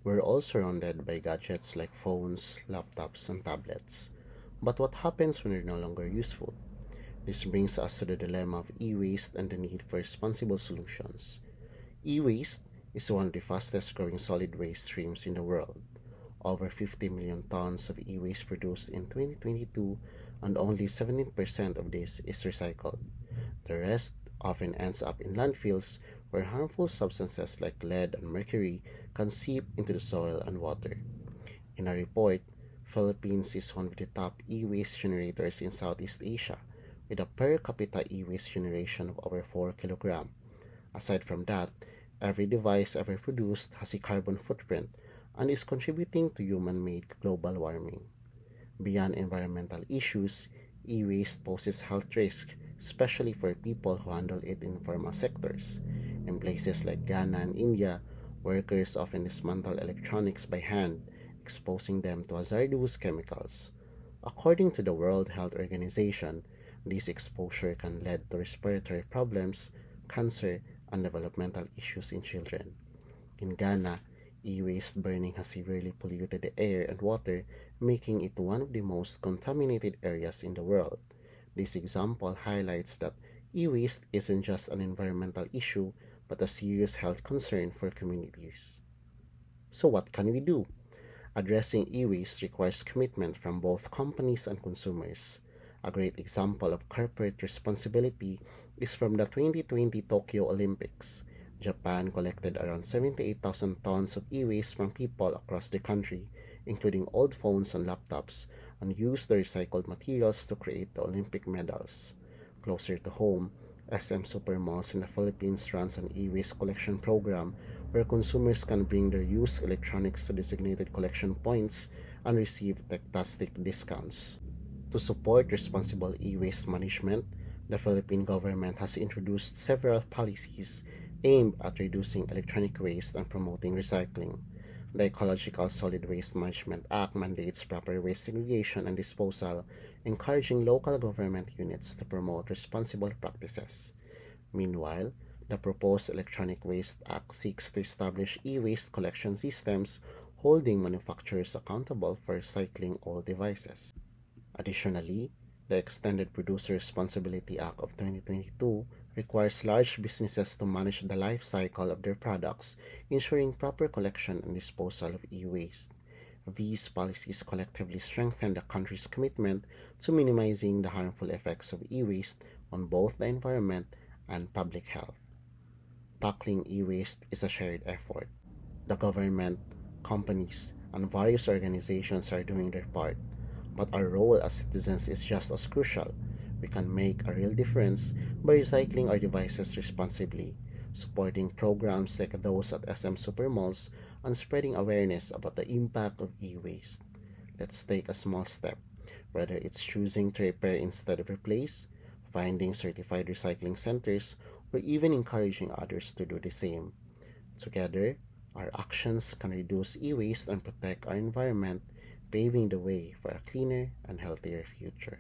We're all surrounded by gadgets like phones, laptops, and tablets. But what happens when they're no longer useful? This brings us to the dilemma of e-waste and the need for responsible solutions. E-waste is one of the fastest growing solid waste streams in the world. Over 50 million tons of e-waste produced in 2022, and only 17% of this is recycled. The rest often ends up in landfills where harmful substances like lead and mercury can seep into the soil and water. In a report, Philippines is one of the top e-waste generators in Southeast Asia, with a per capita e-waste generation of over 4 kilograms. Aside from that, every device ever produced has a carbon footprint and is contributing to human-made global warming. Beyond environmental issues, e-waste poses health risks, especially for people who handle it in informal sectors. In places like Ghana and India, workers often dismantle electronics by hand, exposing them to hazardous chemicals. According to the World Health Organization, this exposure can lead to respiratory problems, cancer, and developmental issues in children. In Ghana, e-waste burning has severely polluted the air and water, making it one of the most contaminated areas in the world. This example highlights that e-waste isn't just an environmental issue, but a serious health concern for communities. So, what can we do? Addressing e-waste requires commitment from both companies and consumers. A great example of corporate responsibility is from the 2020 Tokyo Olympics. Japan collected around 78,000 tons of e-waste from people across the country, including old phones and laptops, and used the recycled materials to create the Olympic medals. Closer to home, SM Supermalls in the Philippines runs an e-waste collection program where consumers can bring their used electronics to designated collection points and receive fantastic discounts. To support responsible e-waste management, the Philippine government has introduced several policies aimed at reducing electronic waste and promoting recycling. The Ecological Solid Waste Management Act mandates proper waste segregation and disposal, encouraging local government units to promote responsible practices. Meanwhile, the proposed Electronic Waste Act seeks to establish e-waste collection systems holding manufacturers accountable for recycling all devices. Additionally, the Extended Producer Responsibility Act of 2022 requires large businesses to manage the life cycle of their products, ensuring proper collection and disposal of e-waste. These policies collectively strengthen the country's commitment to minimizing the harmful effects of e-waste on both the environment and public health. Tackling e-waste is a shared effort. The government, companies, and various organizations are doing their part, but our role as citizens is just as crucial. We can make a real difference by recycling our devices responsibly, supporting programs like those at SM Supermalls, and spreading awareness about the impact of e-waste. Let's take a small step, whether it's choosing to repair instead of replace, finding certified recycling centers, or even encouraging others to do the same. Together, our actions can reduce e-waste and protect our environment, paving the way for a cleaner and healthier future.